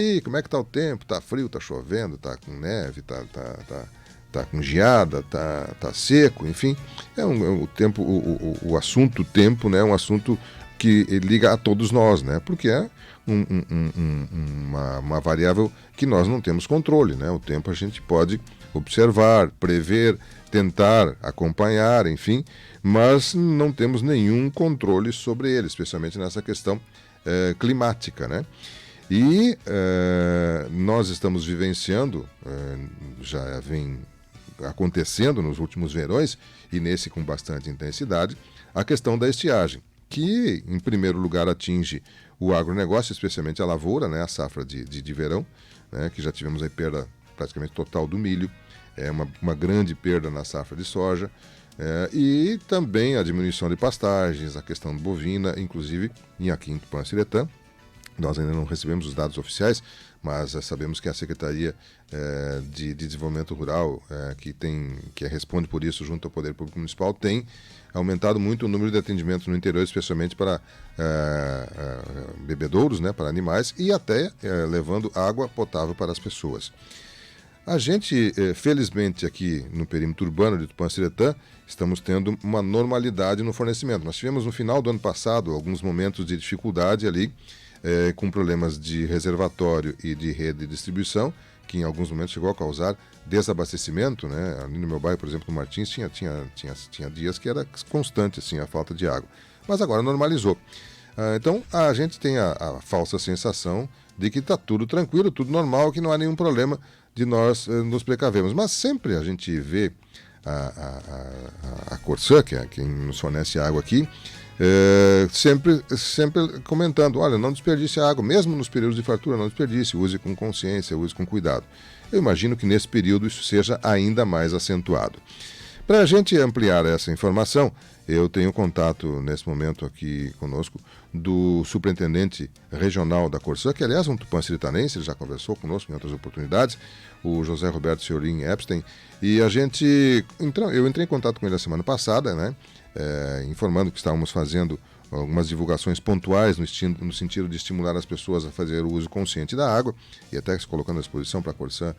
E como é que tá o tempo? Tá frio, tá chovendo, tá com neve, tá com geada, tá seco, enfim. O tempo, o assunto tempo, né? É um assunto que liga a todos nós, né? Porque é uma variável que nós não temos controle, né? O tempo a gente pode observar, prever, tentar acompanhar, enfim, mas não temos nenhum controle sobre ele, especialmente nessa questão climática, né? E nós estamos vivenciando, já vem acontecendo nos últimos verões, e nesse com bastante intensidade, a questão da estiagem, que em primeiro lugar atinge o agronegócio, especialmente a lavoura, né, a safra de verão, né, que já tivemos a perda praticamente total do milho, uma grande perda na safra de soja, e também a diminuição de pastagens, a questão bovina, inclusive aqui em Tupã-Siretã. Nós ainda não recebemos os dados oficiais, mas sabemos que a Secretaria de Desenvolvimento Rural, que responde por isso junto ao Poder Público Municipal, tem aumentado muito o número de atendimentos no interior, especialmente para bebedouros, né, para animais, e até levando água potável para as pessoas. A gente, felizmente, aqui no perímetro urbano de Tupã-Siretã, estamos tendo uma normalidade no fornecimento. Nós tivemos no final do ano passado alguns momentos de dificuldade ali, com problemas de reservatório e de rede de distribuição, que em alguns momentos chegou a causar desabastecimento, né? Ali no meu bairro, por exemplo, no Martins, tinha dias que era constante assim, a falta de água. Mas agora normalizou. Então a gente tem a falsa sensação de que está tudo tranquilo, tudo normal, que não há nenhum problema de nós nos precavermos. Mas sempre a gente vê a Corsã, que é quem nos fornece água aqui, sempre comentando, olha, não desperdice água, mesmo nos períodos de fartura, não desperdice, use com consciência, use com cuidado. Eu imagino que nesse período isso seja ainda mais acentuado. Para a gente ampliar essa informação, eu tenho contato nesse momento aqui conosco do superintendente regional da Corsã, que aliás é um tupã-siritanense, ele já conversou conosco em outras oportunidades, o José Roberto Senhorim Epstein, e eu entrei em contato com ele a semana passada, né? Informando que estávamos fazendo algumas divulgações pontuais no sentido de estimular as pessoas a fazer o uso consciente da água e até se colocando à disposição para a Corsã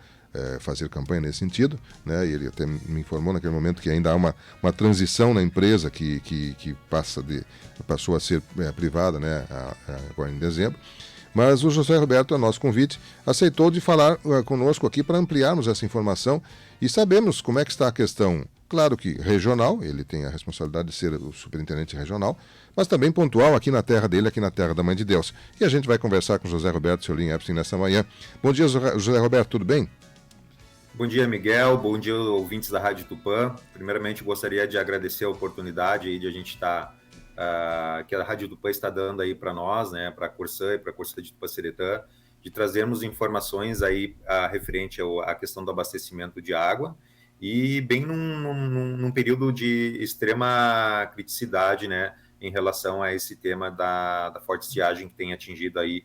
fazer campanha nesse sentido, né? E ele até me informou naquele momento que ainda há uma transição na empresa que passou a ser privada, né? Agora em dezembro. Mas o José Roberto, a nosso convite, aceitou de falar conosco aqui para ampliarmos essa informação e sabermos como é que está a questão. Claro que regional, ele tem a responsabilidade de ser o superintendente regional, mas também pontual aqui na terra dele, aqui na terra da Mãe de Deus. E a gente vai conversar com o José Roberto Senhorim Epstein nessa manhã. Bom dia, José Roberto, tudo bem? Bom dia, Miguel. Bom dia, ouvintes da Rádio Tupã. Primeiramente, gostaria de agradecer a oportunidade aí de a gente estar, que a Rádio Tupã está dando aí para nós, né, para a Corsã e para a Corsã de Tupã-Siretã, de trazermos informações aí referente à questão do abastecimento de água e bem num período de extrema criticidade, né, em relação a esse tema da forte estiagem que tem atingido aí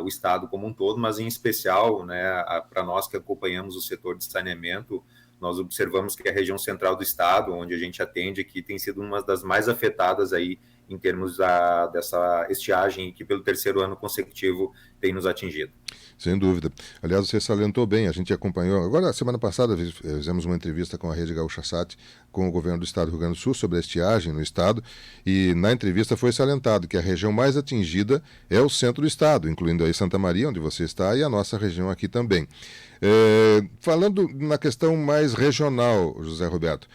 o estado como um todo, mas em especial, né, para nós que acompanhamos o setor de saneamento, nós observamos que a região central do estado, onde a gente atende aqui, tem sido uma das mais afetadas aí em termos dessa estiagem que pelo terceiro ano consecutivo tem nos atingido. Sem dúvida. Aliás, você salientou bem, a gente acompanhou. Agora, semana passada, fizemos uma entrevista com a Rede Gaúcha Sat, com o governo do estado do Rio Grande do Sul, sobre a estiagem no estado, e na entrevista foi salientado que a região mais atingida é o centro do estado, incluindo aí Santa Maria, onde você está, e a nossa região aqui também. Falando na questão mais regional, José Roberto,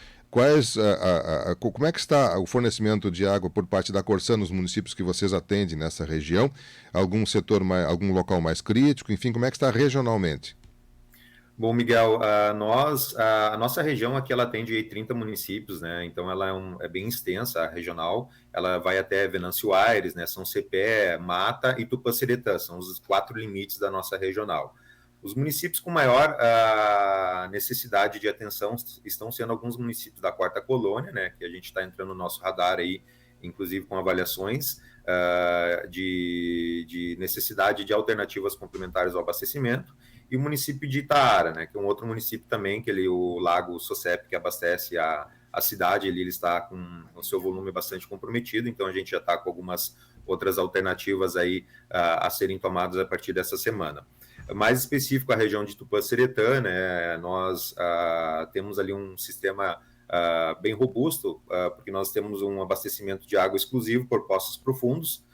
como é que está o fornecimento de água por parte da Corsã nos municípios que vocês atendem nessa região? Algum local mais crítico? Enfim, como é que está regionalmente? Bom, Miguel, a nossa região aqui ela atende aí 30 municípios, né? Então ela é bem extensa, a regional. Ela vai até Venâncio Aires, né? São Cepé, Mata e Tupã-Siretã, são os 4 limites da nossa regional. Os municípios com maior necessidade de atenção estão sendo alguns municípios da Quarta Colônia, né? Que a gente está entrando no nosso radar aí, inclusive com avaliações de necessidade de alternativas complementares ao abastecimento, e o município de Itaara, né, que é um outro município também, o Lago Socep, que abastece a cidade, ele está com o seu volume bastante comprometido, então a gente já está com algumas outras alternativas aí a serem tomadas a partir dessa semana. Mais específico, a região de Tupã-Seretã, né, nós temos ali um sistema bem robusto, porque nós temos um abastecimento de água exclusivo por poços profundos,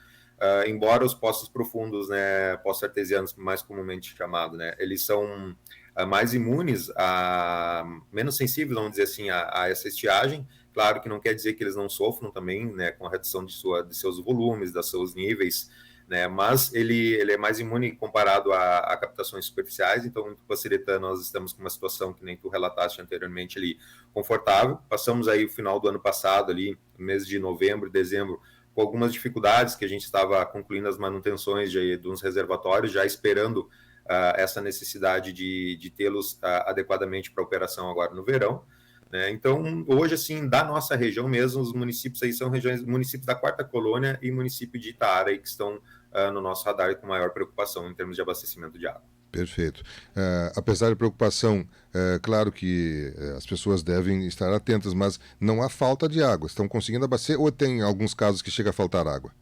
embora os poços profundos, né, poços artesianos, mais comumente chamado, né, eles são mais imunes, menos sensíveis, vamos dizer assim, a essa estiagem. Claro que não quer dizer que eles não sofram também, né, com a redução de seus volumes, dos seus níveis, né, mas ele é mais imune comparado a captações superficiais. Então, em Tupã-Seretã, nós estamos com uma situação que nem tu relataste anteriormente ali, confortável. Passamos aí o final do ano passado, ali, mês de novembro, dezembro, com algumas dificuldades, que a gente estava concluindo as manutenções de uns reservatórios, já esperando essa necessidade de tê-los adequadamente para a operação agora no verão. Né? Então, hoje, assim, da nossa região mesmo, os municípios aí são municípios da Quarta Colônia e município de Itaara, aí, que estão no nosso radar com maior preocupação em termos de abastecimento de água. Perfeito. Apesar da preocupação, claro que as pessoas devem estar atentas, mas não há falta de água. Estão conseguindo abastecer ou tem alguns casos que chega a faltar água?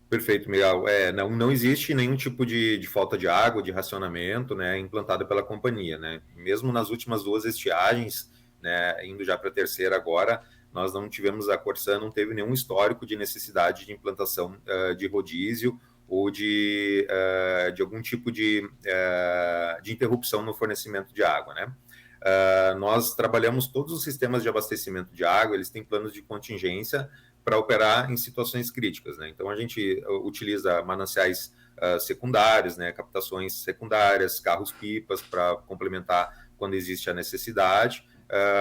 Perfeito, Miguel. Não existe nenhum tipo de falta de água, de racionamento, né, implantado pela companhia, né? Mesmo nas últimas 2 estiagens, né, indo já para a terceira agora, nós não tivemos, a Corsã não teve nenhum histórico de necessidade de implantação de rodízio ou de algum tipo de interrupção no fornecimento de água, né? Nós trabalhamos todos os sistemas de abastecimento de água, eles têm planos de contingência para operar em situações críticas, né? Então, a gente utiliza mananciais secundários, né, captações secundárias, carros-pipas para complementar quando existe a necessidade,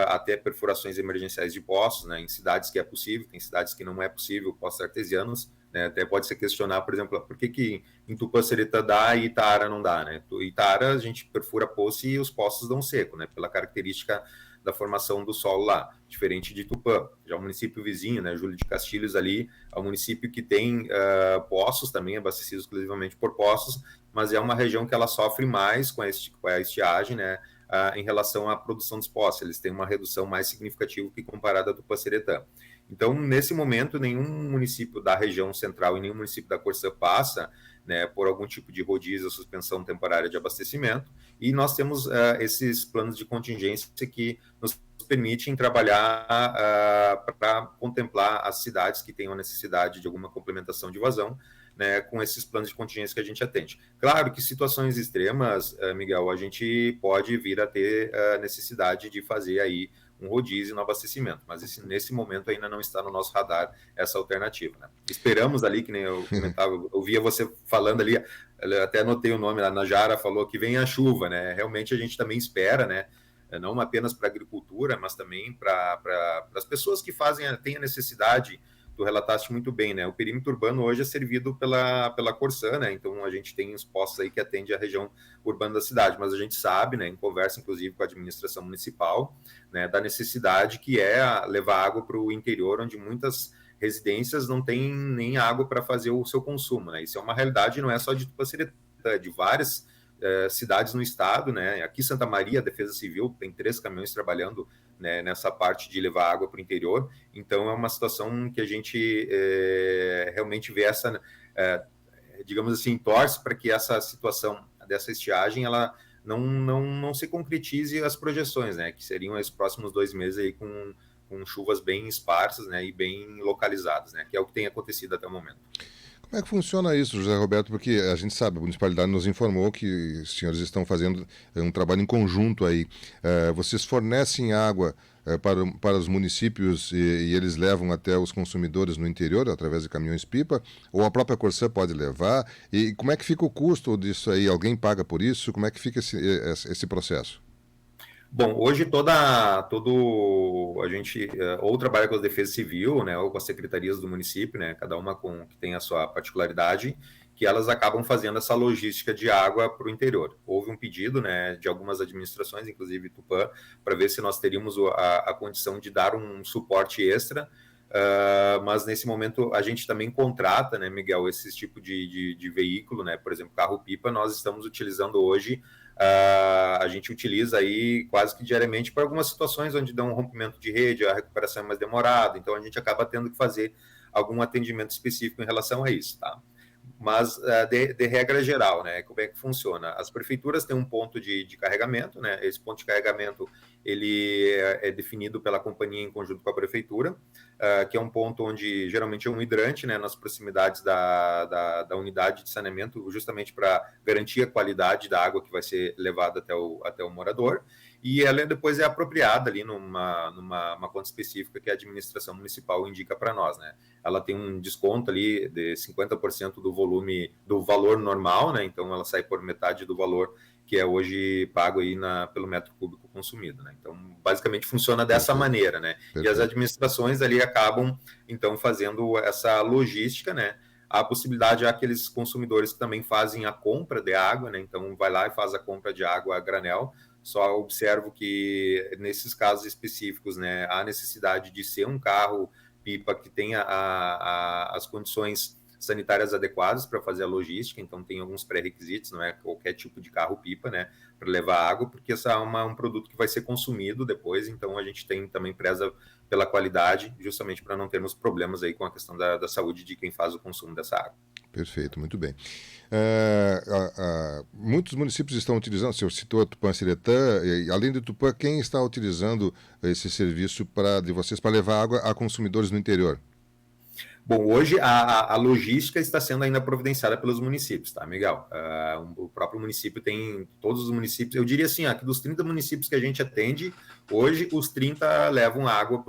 até perfurações emergenciais de poços, né, em cidades que é possível, tem cidades que não é possível, poços artesianos, né, até pode se questionar, por exemplo, por que em Tupã-Seretã dá e Itaara não dá, né? Itaara a gente perfura poço e os poços dão seco, né, pela característica da formação do solo lá, diferente de Tupã. Já o município vizinho, né, Júlio de Castilhos ali, é um município que tem poços também, abastecidos exclusivamente por poços, mas é uma região que ela sofre mais com a estiagem, né, em relação à produção dos poços. Eles têm uma redução mais significativa que comparada a Tupã-Seretã. Então, nesse momento, nenhum município da região central e nenhum município da Corsã passa, né, por algum tipo de rodízio ou suspensão temporária de abastecimento, e nós temos esses planos de contingência que nos permitem trabalhar para contemplar as cidades que tenham necessidade de alguma complementação de vazão, né, com esses planos de contingência que a gente atende. Claro que situações extremas, Miguel, a gente pode vir a ter necessidade de fazer aí um rodízio no abastecimento, mas nesse momento ainda não está no nosso radar essa alternativa, né? Esperamos ali, que nem eu comentava, eu ouvia você falando ali, até anotei o nome, a Najara falou que vem a chuva, né? Realmente a gente também espera, né? Não apenas para a agricultura, mas também para as pessoas que têm a necessidade. Tu relataste muito bem, né? O perímetro urbano hoje é servido pela Corsã, né? Então a gente tem os postos aí que atendem a região urbana da cidade, mas a gente sabe, né, em conversa inclusive com a administração municipal, né, da necessidade que é levar água para o interior, onde muitas residências não têm nem água para fazer o seu consumo, né? Isso é uma realidade, não é só de Tupã-Seretã, é de várias cidades no estado, né? Aqui Santa Maria, a Defesa Civil tem 3 caminhões trabalhando, né, nessa parte de levar água para o interior. Então é uma situação que a gente realmente vê digamos assim, torce para que essa situação dessa estiagem ela não se concretize as projeções, né, que seriam os próximos 2 meses aí com chuvas bem esparsas, né, e bem localizadas, né, que é o que tem acontecido até o momento. Como é que funciona isso, José Roberto? Porque a gente sabe, a municipalidade nos informou que os senhores estão fazendo um trabalho em conjunto aí. Vocês fornecem água para os municípios e eles levam até os consumidores no interior, através de caminhões-pipa, ou a própria Corsã pode levar? E como é que fica o custo disso aí? Alguém paga por isso? Como é que fica esse processo? Bom, hoje a gente ou trabalha com a Defesa Civil, né, ou com as secretarias do município, né, cada uma que tem a sua particularidade, que elas acabam fazendo essa logística de água para o interior. Houve um pedido, né, de algumas administrações, inclusive Tupã, para ver se nós teríamos a condição de dar um suporte extra, mas nesse momento a gente também contrata, né, Miguel, esse tipo de veículo, né, por exemplo, carro-pipa, nós estamos utilizando hoje. A gente utiliza aí quase que diariamente para algumas situações onde dá um rompimento de rede, a recuperação é mais demorada, então a gente acaba tendo que fazer algum atendimento específico em relação a isso, tá? Mas de regra geral, né, como é que funciona? As prefeituras têm um ponto de carregamento, né? Esse ponto de carregamento ele é definido pela companhia em conjunto com a prefeitura, que é um ponto onde geralmente é um hidrante, né, nas proximidades da unidade de saneamento, justamente para garantir a qualidade da água que vai ser levada até o morador. E ela depois é apropriada ali numa conta específica que a administração municipal indica para nós, né? Ela tem um desconto ali de 50% do volume, do valor normal, né? Então ela sai por metade do valor que é hoje pago aí pelo metro cúbico consumido, né? Então, basicamente funciona dessa maneira, né? E as administrações ali acabam, então, fazendo essa logística, né? A possibilidade é aqueles consumidores que também fazem a compra de água, né? Então, vai lá e faz a compra de água a granel. Só observo que, nesses casos específicos, né, há necessidade de ser um carro-pipa que tenha as condições sanitárias adequadas para fazer a logística, então tem alguns pré-requisitos, não é qualquer tipo de carro-pipa, né, para levar água, porque esse é um produto que vai ser consumido depois, então a gente também preza pela qualidade, justamente para não termos problemas aí com a questão da saúde de quem faz o consumo dessa água. Perfeito, muito bem. Muitos municípios estão utilizando, o senhor citou a Tupã-Siretã, e além de Tupã, quem está utilizando esse serviço de vocês para levar água a consumidores no interior? Bom, hoje a logística está sendo ainda providenciada pelos municípios, tá, Miguel? O próprio município tem, todos os municípios, eu diria assim, que dos 30 municípios que a gente atende, hoje os 30 levam água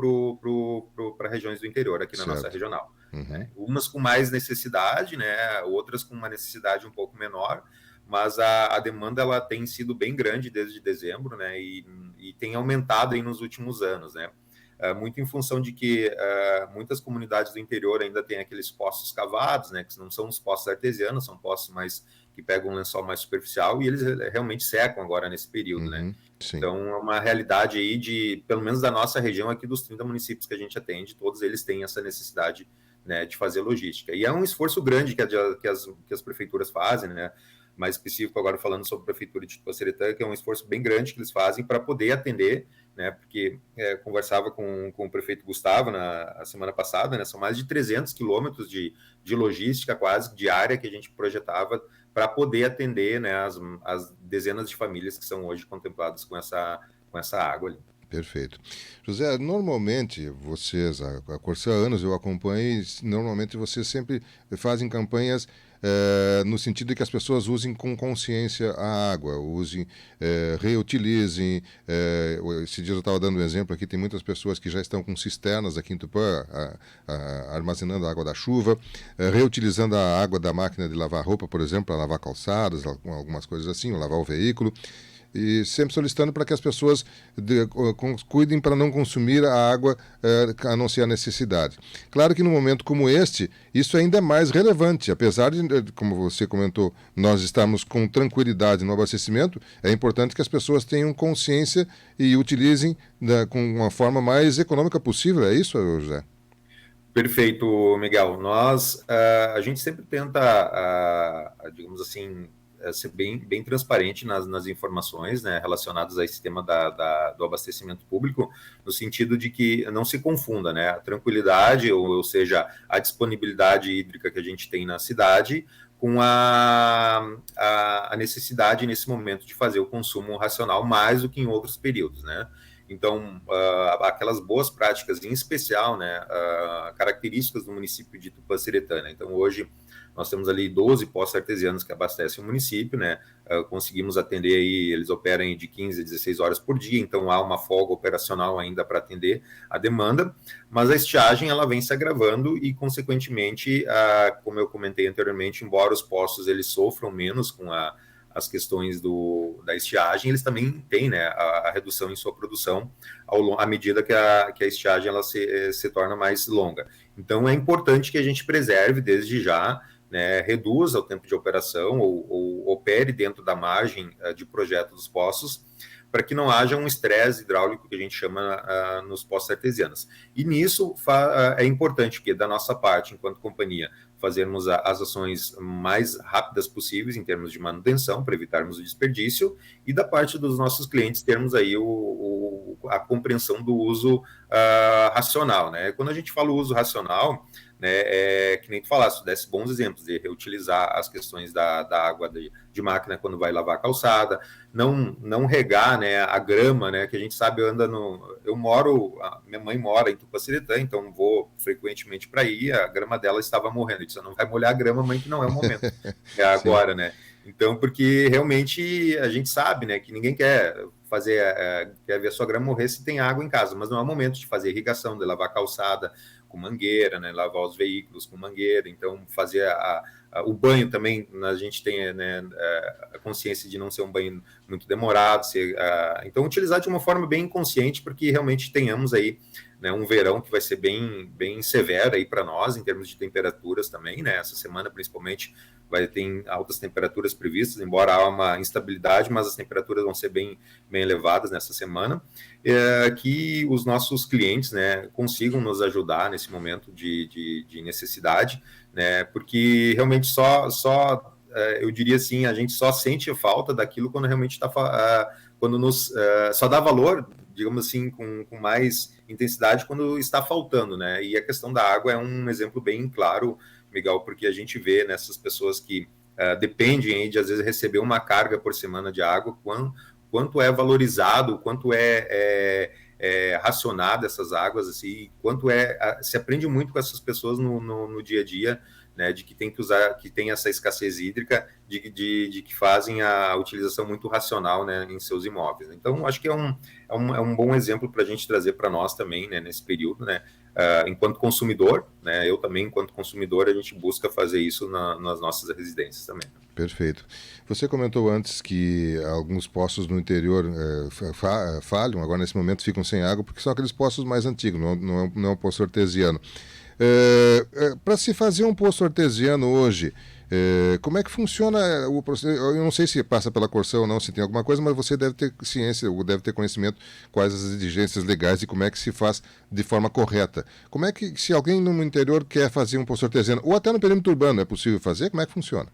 para regiões do interior, aqui na nossa regional. Uhum. Né? Umas com mais necessidade, né? Outras com uma necessidade um pouco menor, mas a demanda ela tem sido bem grande desde dezembro, né? E tem aumentado aí nos últimos anos, né? Muito em função de que muitas comunidades do interior ainda têm aqueles poços cavados, né, que não são os poços artesianos, são poços mais que pegam um lençol mais superficial e eles realmente secam agora nesse período, né? Sim. Então, é uma realidade aí pelo menos da nossa região aqui, dos 30 municípios que a gente atende, todos eles têm essa necessidade, né, de fazer logística. E é um esforço grande que as prefeituras fazem, né? Mais específico agora falando sobre a prefeitura de Tupã-Siretã, que é um esforço bem grande que eles fazem para poder atender, né, porque conversava com o prefeito Gustavo a semana passada, né, são mais de 300 quilômetros de logística quase diária que a gente projetava para poder atender, né, as dezenas de famílias que são hoje contempladas com essa água ali. Perfeito. José, normalmente vocês, a Corsã há anos eu acompanho, normalmente vocês sempre fazem campanhas no sentido de que as pessoas usem com consciência a água, reutilizem. Esse dia eu estava dando um exemplo aqui, tem muitas pessoas que já estão com cisternas aqui em Tupã, armazenando a água da chuva, reutilizando a água da máquina de lavar roupa, por exemplo, para lavar calçadas, algumas coisas assim, ou lavar o veículo. E sempre solicitando para que as pessoas cuidem para não consumir a água a não ser a necessidade. Claro que num momento como este, isso ainda é mais relevante, apesar de, como você comentou, nós estamos com tranquilidade no abastecimento, é importante que as pessoas tenham consciência e utilizem com uma forma mais econômica possível, é isso, José? Perfeito, Miguel. A gente sempre tenta, digamos assim, ser bem transparente nas informações, né, relacionadas a esse tema do abastecimento público, no sentido de que não se confunda, né, a tranquilidade, ou seja, a disponibilidade hídrica que a gente tem na cidade, com a necessidade nesse momento de fazer o consumo racional mais do que em outros períodos, né? Então, aquelas boas práticas, em especial, né, características do município de Tupã-Siretã, né? Então, hoje, nós temos ali 12 poços artesianos que abastecem o município, né? Conseguimos atender aí, eles operam de 15 a 16 horas por dia, então há uma folga operacional ainda para atender a demanda, mas a estiagem ela vem se agravando e, consequentemente, como eu comentei anteriormente, embora os poços eles sofram menos com as questões da estiagem, eles também têm, né, a redução em sua produção à medida que a estiagem ela se torna mais longa. Então, é importante que a gente preserve desde já, né, reduza o tempo de operação ou opere dentro da margem de projeto dos poços, para que não haja um estresse hidráulico que a gente chama nos poços artesianos. E nisso é importante que, da nossa parte, enquanto companhia, fazermos as ações mais rápidas possíveis em termos de manutenção, para evitarmos o desperdício, e da parte dos nossos clientes termos aí a compreensão do uso racional, né? Quando a gente fala o uso racional, né, que nem tu falaste, desse bons exemplos de reutilizar as questões da água de máquina quando vai lavar a calçada, não regar, né, a grama, né, que a gente sabe anda minha mãe mora em Tupaciretã, então vou frequentemente para aí, a grama dela estava morrendo, eu disse, não vai molhar a grama, mãe, que não é o momento, é agora, né, então, porque realmente a gente sabe, né, que ninguém quer quer ver a sua grama morrer se tem água em casa, mas não é o momento de fazer irrigação, de lavar a calçada com mangueira, né, lavar os veículos com mangueira, então fazer o banho também, a gente tem, né, a consciência de não ser um banho muito demorado, então utilizar de uma forma bem consciente, porque realmente tenhamos aí, né, um verão que vai ser bem severo aí para nós, em termos de temperaturas também, né, essa semana principalmente vai ter altas temperaturas previstas, embora há uma instabilidade, mas as temperaturas vão ser bem elevadas nessa semana, que os nossos clientes, né, consigam nos ajudar nesse momento de necessidade, né, porque realmente eu diria assim, a gente só sente falta daquilo quando realmente quando só dá valor, digamos assim, com mais intensidade quando está faltando, né, e a questão da água é um exemplo bem claro, Miguel, porque a gente vê nessas pessoas que dependem de, às vezes, receber uma carga por semana de água, quanto é valorizado, quanto é racionado essas águas, assim, quanto se aprende muito com essas pessoas no dia a dia, né, de que tem que usar, que tem essa escassez hídrica, de que fazem a utilização muito racional, né, em seus imóveis. Então, acho que é um bom exemplo para a gente trazer para nós também, né, nesse período, né, enquanto consumidor, né, eu também, enquanto consumidor, a gente busca fazer isso nas nossas residências também. Perfeito. Você comentou antes que alguns poços no interior falham, agora nesse momento ficam sem água, porque são aqueles poços mais antigos, não é um poço artesiano. Para se fazer um poço artesiano hoje, como é que funciona o processo? Eu não sei se passa pela Corsã ou não, se tem alguma coisa, mas você deve ter ciência, ou deve ter conhecimento quais as exigências legais e como é que se faz de forma correta. Como é que, se alguém no interior quer fazer um poço artesiano, ou até no perímetro urbano, é possível fazer? Como é que funciona?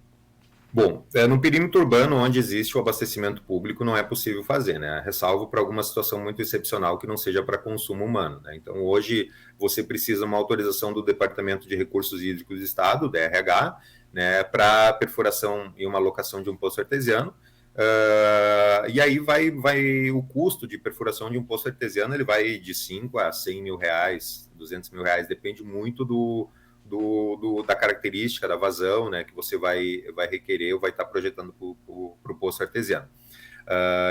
Bom, no perímetro urbano, onde existe o abastecimento público, não é possível fazer, né? Ressalvo para alguma situação muito excepcional que não seja para consumo humano, né? Então, hoje, você precisa uma autorização do Departamento de Recursos Hídricos do Estado, DRH, né, para perfuração e uma locação de um poço artesiano. E aí o custo de perfuração de um poço artesiano, ele vai de 5 a 100 mil reais, 200 mil reais, depende muito da característica da vazão, né, que você vai requerer ou vai estar projetando para o poço artesiano.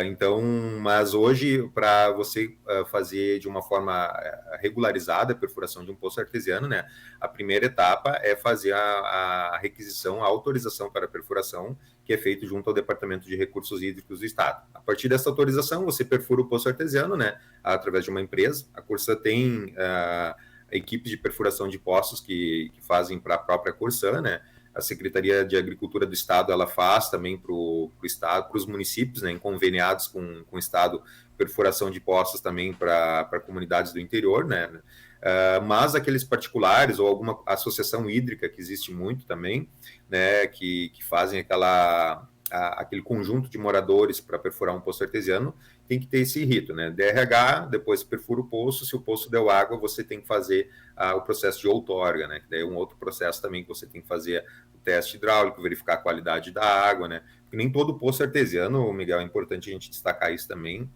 Então, mas hoje, para você fazer de uma forma regularizada a perfuração de um poço artesiano, né, a primeira etapa é fazer a requisição, a autorização para a perfuração, que é feito junto ao Departamento de Recursos Hídricos do Estado. A partir dessa autorização, você perfura o poço artesiano, né, através de uma empresa. A Corsã tem equipes de perfuração de poços que fazem para a própria Corsã, né? A Secretaria de Agricultura do Estado, ela faz também para o Estado, para os municípios, né, conveniados com o Estado, perfuração de poços também para comunidades do interior, né? Mas aqueles particulares ou alguma associação hídrica, que existe muito também, né, que fazem aquele conjunto de moradores para perfurar um poço artesiano, tem que ter esse rito, né? DRH, depois perfura o poço, se o poço deu água, você tem que fazer o processo de outorga, né? Que daí é um outro processo também que você tem que fazer o teste hidráulico, verificar a qualidade da água, né? Porque nem todo poço artesiano, Miguel, é importante a gente destacar isso também,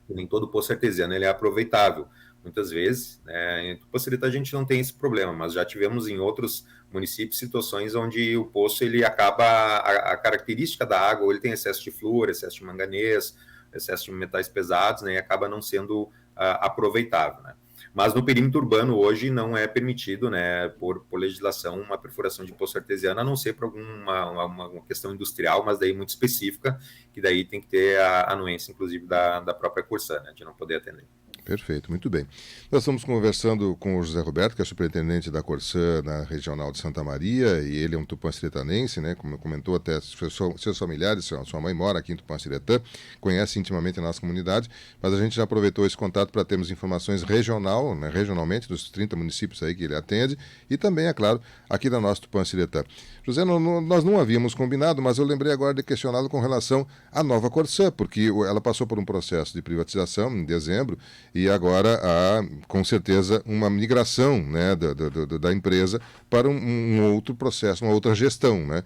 nem todo poço artesiano ele é aproveitável. Muitas vezes, né, em Tupaciretã a gente não tem esse problema, mas já tivemos em outros municípios situações onde o poço, ele acaba, a característica da água, ou ele tem excesso de flúor, excesso de manganês, excesso de metais pesados, né, e acaba não sendo aproveitável, né. Mas no perímetro urbano hoje não é permitido, né, por legislação, uma perfuração de poço artesiano, a não ser por uma questão industrial, mas daí muito específica, que daí tem que ter a anuência, inclusive, da própria Corsã, né, de não poder atender. Perfeito, muito bem. Nós estamos conversando com o José Roberto, que é superintendente da Corsã na Regional de Santa Maria, e ele é um tupanciretanense, né? Como comentou, até seus familiares, sua mãe mora aqui em Tupanciretã, conhece intimamente a nossa comunidade, mas a gente já aproveitou esse contato para termos informações regionalmente, dos 30 municípios aí que ele atende, e também, é claro, aqui da nossa Tupanciretã. José, nós não havíamos combinado, mas eu lembrei agora de questioná-lo com relação à nova Corsã, porque ela passou por um processo de privatização em dezembro, e agora há, com certeza, uma migração, né, da empresa para um outro processo, uma outra gestão, né?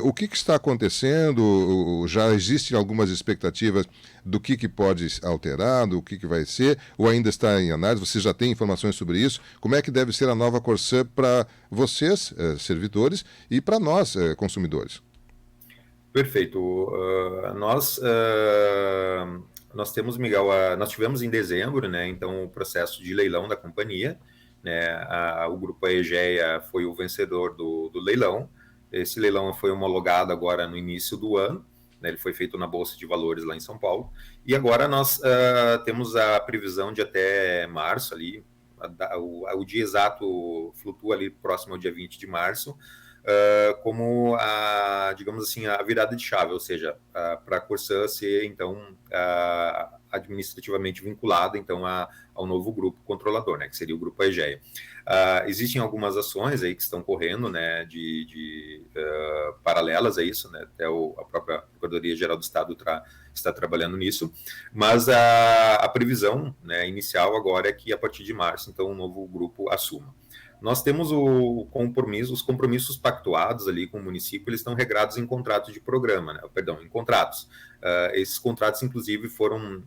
O que está acontecendo? Já existem algumas expectativas do que pode alterar, do que vai ser, ou ainda está em análise? Você já tem informações sobre isso? Como é que deve ser a nova Corsã para vocês, servidores, e para nós, consumidores? Perfeito. Nós temos, Miguel, nós tivemos em dezembro, né, então, o processo de leilão da companhia, né, o Grupo Aegea foi o vencedor do leilão. Esse leilão foi homologado agora no início do ano, né, ele foi feito na Bolsa de Valores lá em São Paulo, e agora nós temos a previsão de até março ali, o dia exato flutua ali próximo ao dia 20 de março, como digamos assim, a virada de chave, ou seja, para a Corsã ser, então, administrativamente vinculada, então, ao novo grupo controlador, né, que seria o Grupo Aegea. Existem algumas ações aí que estão correndo, né, paralelas a isso, né, até a própria Procuradoria-Geral do Estado está trabalhando nisso, mas a previsão, né, inicial agora é que a partir de março, então, o novo grupo assuma. Nós temos os compromissos pactuados ali com o município, eles estão regrados em contratos de programa, né? Perdão, em contratos. Esses contratos, inclusive, foram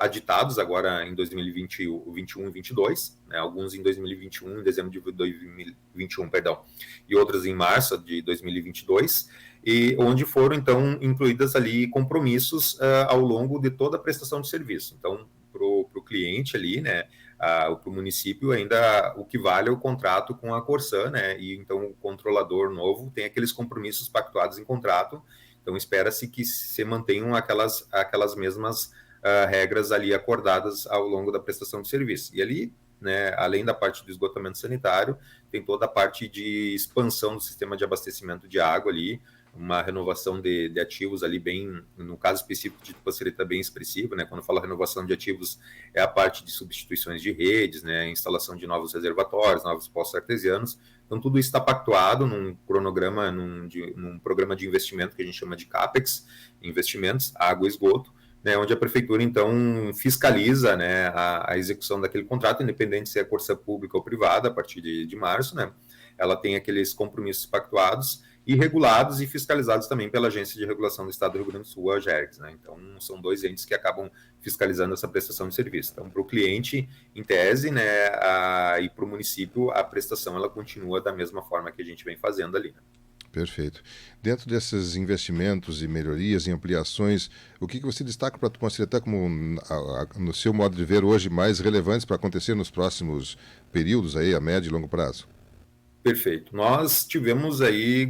aditados agora em 2021 e 2022, né? Alguns em 2021, em dezembro de 2021, perdão, e outros em março de 2022, e onde foram, então, incluídas ali compromissos ao longo de toda a prestação de serviço. Então, para o cliente ali, né, para o município, ainda o que vale é o contrato com a Corsã, né? E então o controlador novo tem aqueles compromissos pactuados em contrato, então espera-se que se mantenham aquelas mesmas regras ali acordadas ao longo da prestação de serviço. E ali, né, além da parte do esgotamento sanitário, tem toda a parte de expansão do sistema de abastecimento de água ali, uma renovação de ativos ali bem, no caso específico de Tupancretá, bem expressivo, né? Quando eu falo renovação de ativos, é a parte de substituições de redes, né? Instalação de novos reservatórios, novos poços artesianos. Então, tudo isso está pactuado num cronograma, num programa de investimento que a gente chama de CAPEX, investimentos, água e esgoto, né? Onde a prefeitura, então, fiscaliza, né, a execução daquele contrato, independente se é Corsã pública ou privada, a partir de março, né? Ela tem aqueles compromissos pactuados e regulados e fiscalizados também pela Agência de Regulação do Estado do Rio Grande do Sul, a AGERGS, né? Então, são dois entes que acabam fiscalizando essa prestação de serviço. Então, para o cliente, em tese, né, e para o município, a prestação ela continua da mesma forma que a gente vem fazendo ali, né? Perfeito. Dentro desses investimentos e melhorias e ampliações, o que você destaca para a Tupancretá como, no seu modo de ver hoje, mais relevantes para acontecer nos próximos períodos, aí, a médio e longo prazo? Perfeito. Nós tivemos aí,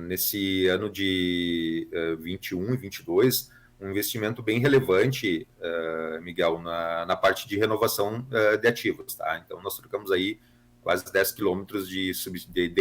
nesse ano de 21 e 22, um investimento bem relevante, Miguel, na parte de renovação de ativos. Tá? Então, nós trocamos aí quase 10 quilômetros de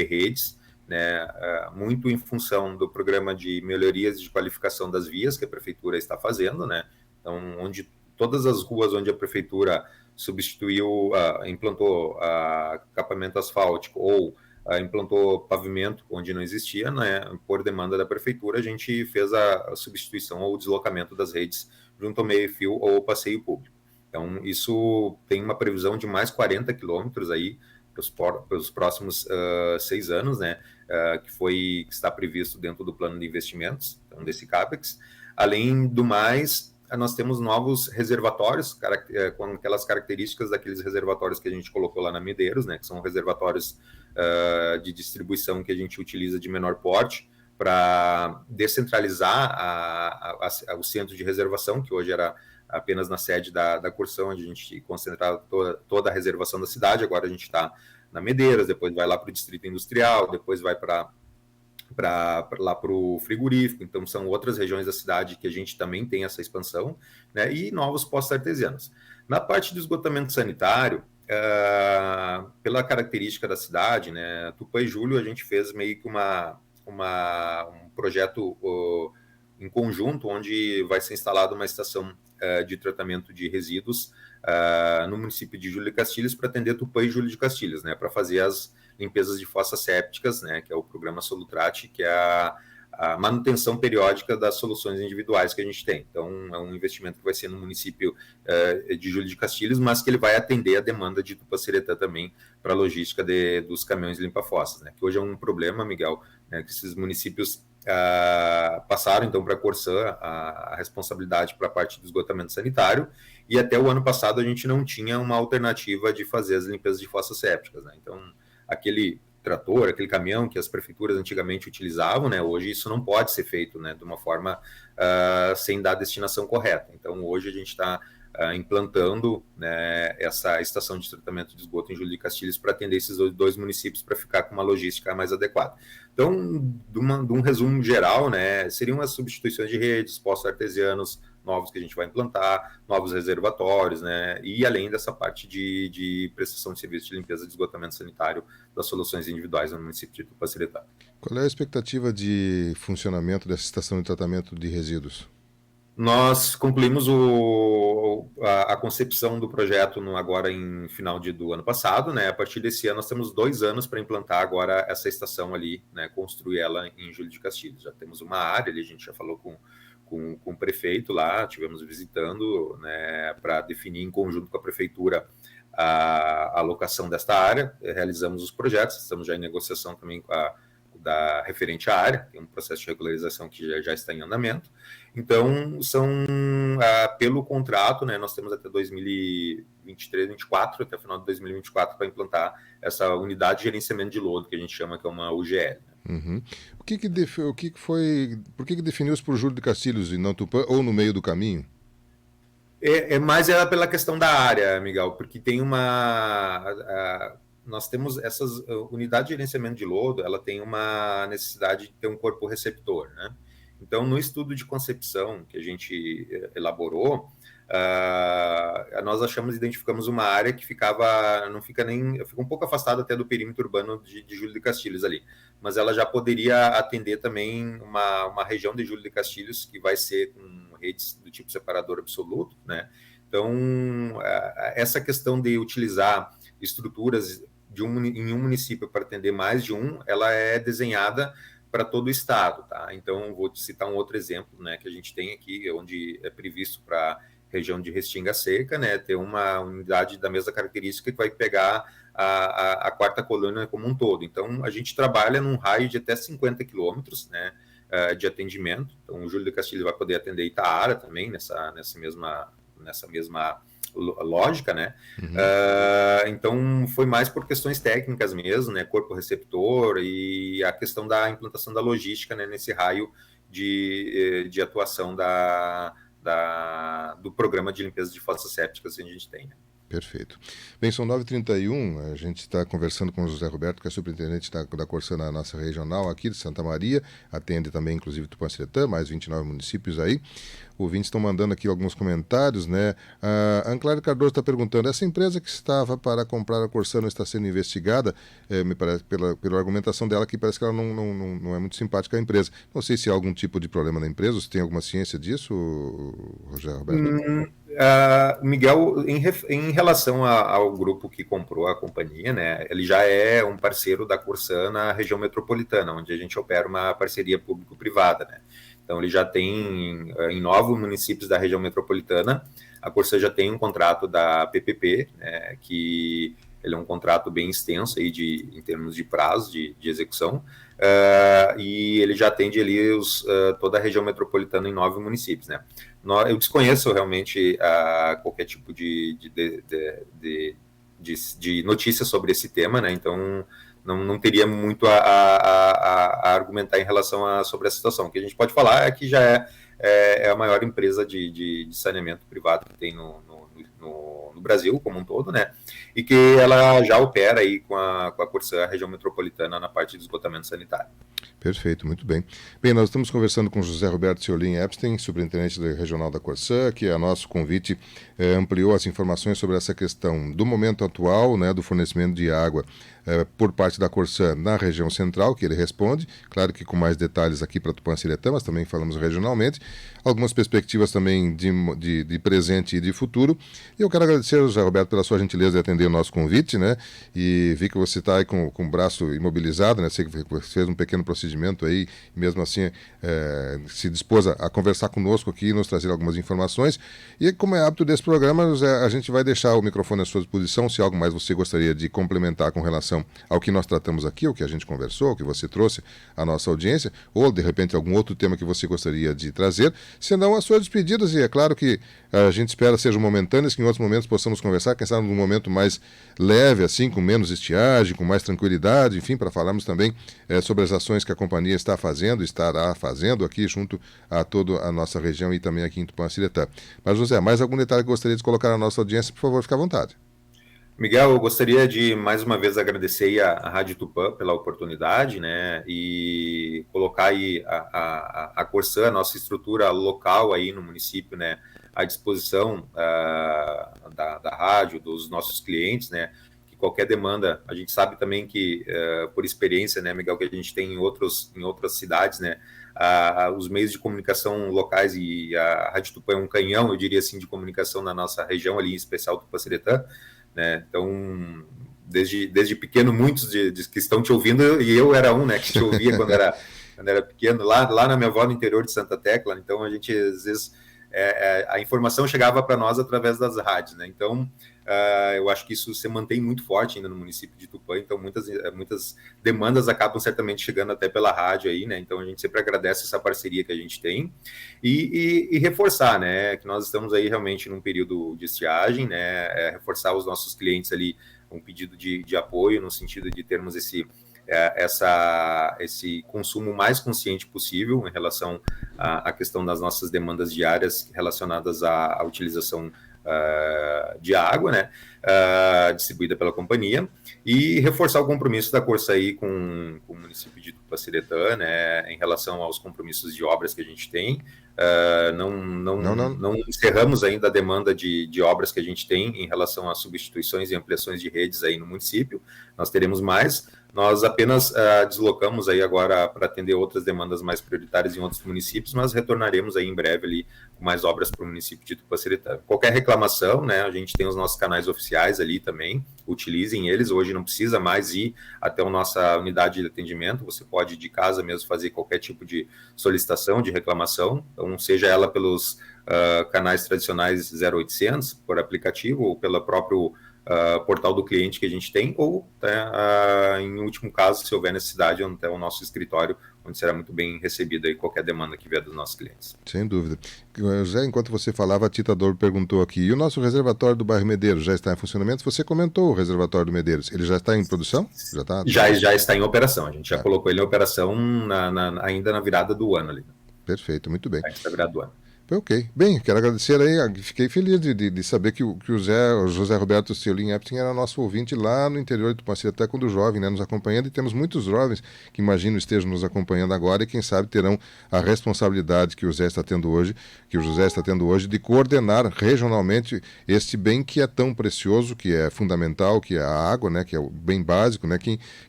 redes, né, muito em função do programa de melhorias de qualificação das vias que a Prefeitura está fazendo, né? Então, onde todas as ruas onde a Prefeitura substituiu, implantou acapamento asfáltico ou implantou pavimento onde não existia, né, por demanda da prefeitura, a gente fez a substituição ou deslocamento das redes junto ao meio-fio ou passeio público. Então, isso tem uma previsão de mais 40 quilômetros aí para os próximos 6 anos, né, que está previsto dentro do plano de investimentos, então, desse CAPEX. Além do mais, nós temos novos reservatórios, com aquelas características daqueles reservatórios que a gente colocou lá na Medeiros, né, que são reservatórios de distribuição que a gente utiliza de menor porte para descentralizar o centro de reservação, que hoje era apenas na sede da Corsã, onde a gente concentrava toda a reservação da cidade. Agora a gente está na Medeiros, depois vai lá para o Distrito Industrial, depois vai lá para o frigorífico. Então, são outras regiões da cidade que a gente também tem essa expansão, né, e novos postos artesianos. Na parte do esgotamento sanitário, pela característica da cidade, né, Tupã e Júlio, a gente fez meio que um projeto em conjunto, onde vai ser instalada uma estação de tratamento de resíduos no município de Júlio de Castilhos para atender Tupã e Júlio de Castilhos, né, para fazer as limpezas de fossas sépticas, né, que é o programa Solutrate, que é a manutenção periódica das soluções individuais que a gente tem. Então, é um investimento que vai ser no município de Júlio de Castilhos, mas que ele vai atender a demanda de Tupanciretã também para a logística dos caminhões limpa-fossas, né? Que hoje é um problema, Miguel, né, que esses municípios passaram, então, para a Corsã a responsabilidade para a parte do esgotamento sanitário, e até o ano passado a gente não tinha uma alternativa de fazer as limpezas de fossas sépticas, né? Então, aquele trator, aquele caminhão que as prefeituras antigamente utilizavam, né, hoje isso não pode ser feito, né, de uma forma sem dar a destinação correta. Então, hoje a gente está implantando, né, essa estação de tratamento de esgoto em Júlio de Castilhos para atender esses dois municípios para ficar com uma logística mais adequada. Então, de um resumo geral, né, seriam as substituições de redes, poços artesianos novos que a gente vai implantar, novos reservatórios, né, e além dessa parte de prestação de serviço de limpeza de esgotamento sanitário das soluções individuais no município de Tupanciretã. Qual é a expectativa de funcionamento dessa estação de tratamento de resíduos? Nós concluímos a concepção do projeto agora em final do ano passado, né? A partir desse ano nós temos 2 anos para implantar agora essa estação ali, né? Construir ela em Júlio de Castilhos. Já temos uma área ali, a gente já falou com o prefeito lá, tivemos visitando, né, para definir em conjunto com a prefeitura a alocação desta área, realizamos os projetos, estamos já em negociação também com da referente à área, tem um processo de regularização que já está em andamento. Então, pelo contrato, né, nós temos até 2023, 2024, até o final de 2024, para implantar essa unidade de gerenciamento de lodo, que a gente chama que é uma UGL. Uhum. Por que definiu-se por Júlio de Castilhos e não Tupã, ou no meio do caminho? Mais pela questão da área, Miguel, porque tem nós temos essas unidades de gerenciamento de lodo, ela tem uma necessidade de ter um corpo receptor, né? Então, no estudo de concepção que a gente elaborou, nós identificamos uma área que fica um pouco afastada até do perímetro urbano de Júlio de Castilhos ali, mas ela já poderia atender também uma região de Júlio de Castilhos que vai ser com redes do tipo separador absoluto, né? Então, essa questão de utilizar estruturas em um município para atender mais de ela é desenhada para todo o estado, tá? Então, vou te citar um outro exemplo, né, que a gente tem aqui, onde é previsto para a região de Restinga Seca, né, ter uma unidade da mesma característica que vai pegar a quarta colônia como um todo. Então, a gente trabalha num raio de até 50 quilômetros, né, de atendimento. Então, o Júlio de Castilhos vai poder atender Itaara também, nessa mesma lógica, né? Uhum. Então, foi mais por questões técnicas mesmo, né? Corpo receptor e a questão da implantação da logística, né? Nesse raio de atuação do programa de limpeza de fossas sépticas que a gente tem, né? Perfeito. Bem, são 9h31, a gente está conversando com o José Roberto, que é superintendente da Corsã na nossa regional aqui de Santa Maria, atende também, inclusive, Tupanciretã, mais 29 municípios aí. Ouvintes estão mandando aqui alguns comentários, né? A Anclário Cardoso está perguntando, essa empresa que estava para comprar a Corsã não está sendo investigada? Me parece, pela argumentação dela, que parece que ela não é muito simpática à empresa. Não sei se há algum tipo de problema na empresa, se tem alguma ciência disso, José Roberto? Miguel, em relação ao grupo que comprou a companhia, né, ele já é um parceiro da Corsã na região metropolitana, onde a gente opera uma parceria público-privada, né? Então, ele já tem, em 9 municípios da região metropolitana, a Corsã já tem um contrato da PPP, né, que ele é um contrato bem extenso aí em termos de prazo de execução, e ele já atende ali toda a região metropolitana em 9 municípios, né? Eu desconheço realmente qualquer tipo de notícia sobre esse tema, né? Então, não teria muito a argumentar em relação sobre essa situação. O que a gente pode falar é que já é a maior empresa de saneamento privado que tem no Brasil como um todo, né? E que ela já opera aí com a Corsã, a região metropolitana, na parte de esgotamento sanitário. Perfeito, muito bem. Bem, nós estamos conversando com José Roberto Ciolim Epstein, superintendente regional da Corsã, que a nosso convite ampliou as informações sobre essa questão do momento atual, né, do fornecimento de água por parte da Corsã na região central, que ele responde, claro que com mais detalhes aqui para Tupã-Ciretã, mas também falamos regionalmente, algumas perspectivas também de presente e de futuro. E eu quero agradecer, José Roberto, pela sua gentileza de atender o nosso convite, né? E vi que você está aí com o braço imobilizado, né? Sei que você fez um pequeno procedimento aí, e mesmo assim se dispôs a conversar conosco aqui e nos trazer algumas informações. E como é hábito desse programa, José, a gente vai deixar o microfone à sua disposição, se algo mais você gostaria de complementar com relação ao que nós tratamos aqui, o que a gente conversou, o que você trouxe à nossa audiência, ou de repente algum outro tema que você gostaria de trazer, senão as suas despedidas, e é claro que a gente espera sejam momentâneas, que em outros momentos possamos conversar, quem sabe num momento mais leve, assim, com menos estiagem, com mais tranquilidade, enfim, para falarmos também sobre as ações que a companhia está fazendo, estará fazendo aqui junto a toda a nossa região e também aqui em Tupã-Ciretã. Mas, José, mais algum detalhe que gostaria de colocar na nossa audiência, por favor, fique à vontade. Miguel, eu gostaria de mais uma vez agradecer à Rádio Tupã pela oportunidade, né, e colocar aí a Corsã, a nossa estrutura local aí no município, né, à disposição da rádio, dos nossos clientes, né, que qualquer demanda, a gente sabe também que, por experiência, né, Miguel, que a gente tem em outras cidades, né, os meios de comunicação locais, e a Rádio Tupã é um canhão, eu diria assim, de comunicação na nossa região ali, em especial Tupã-Ciretã, né? Então, desde pequeno, muitos que estão te ouvindo, e eu era um, né, que te ouvia quando era pequeno, lá na minha avó no interior de Santa Tecla. Então a gente, às vezes, a informação chegava para nós através das rádios, né? Então eu acho que isso se mantém muito forte ainda no município de Tupã. Então muitas demandas acabam certamente chegando até pela rádio aí, né? Então a gente sempre agradece essa parceria que a gente tem e reforçar, né, que nós estamos aí realmente num período de estiagem, né? Reforçar os nossos clientes ali um pedido de apoio no sentido de termos esse consumo mais consciente possível em relação à questão das nossas demandas diárias relacionadas à utilização de água, né, distribuída pela companhia, e reforçar o compromisso da Corsã aí com o município de Tupã-Ciretã, né, em relação aos compromissos de obras que a gente tem. Não encerramos ainda a demanda de obras que a gente tem em relação a substituições e ampliações de redes aí no município. Nós teremos mais. Nós apenas deslocamos aí agora para atender outras demandas mais prioritárias em outros municípios, mas retornaremos aí em breve ali com mais obras para o município de Tupã-Ciretã. Qualquer reclamação, né, a gente tem os nossos canais oficiais ali também, utilizem eles. Hoje não precisa mais ir até a nossa unidade de atendimento, você pode de casa mesmo fazer qualquer tipo de solicitação, de reclamação, então seja ela pelos canais tradicionais 0800, por aplicativo, ou pelo próprio portal do cliente que a gente tem, ou em último caso, se houver necessidade, até o nosso escritório, onde será muito bem recebida aí qualquer demanda que vier dos nossos clientes. Sem dúvida. José, enquanto você falava, a Tita Dor perguntou aqui, e o nosso reservatório do bairro Medeiros já está em funcionamento? Você comentou o reservatório do Medeiros, ele já está em produção? Já está em operação, a gente já colocou ele em operação ainda na virada do ano ali. Perfeito, muito bem. Está virado do ano. Ok. Bem, quero agradecer aí, fiquei feliz de saber que o José Roberto Ciolin Epstein era nosso ouvinte lá no interior de Tupã-Ciretã, quando jovem, né, nos acompanhando, e temos muitos jovens que imagino estejam nos acompanhando agora e quem sabe terão a responsabilidade que o José está tendo hoje de coordenar regionalmente este bem que é tão precioso, que é fundamental, que é a água, né, que é o bem básico, né,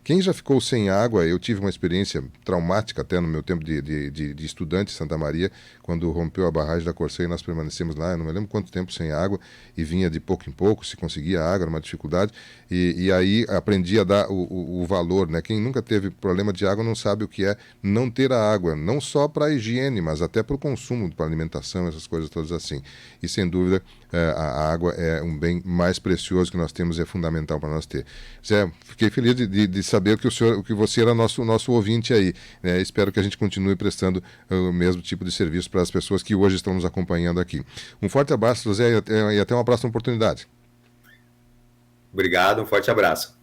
quem já ficou sem água, eu tive uma experiência traumática até no meu tempo de estudante em Santa Maria, quando rompeu a barragem da Corsã e nós permanecemos lá, eu não me lembro quanto tempo sem água, e vinha de pouco em pouco, se conseguia água, era uma dificuldade, e aí aprendi a dar o valor, né? Quem nunca teve problema de água não sabe o que é não ter a água, não só para a higiene, mas até para o consumo, para a alimentação, essas coisas todas assim. E sem dúvida, a água é um bem mais precioso que nós temos e é fundamental para nós ter. Zé, fiquei feliz de saber que você era nosso ouvinte aí, né? Espero que a gente continue prestando o mesmo tipo de serviço para as pessoas que hoje estão nos acompanhando aqui. Um forte abraço, José, e até uma próxima oportunidade. Obrigado, um forte abraço.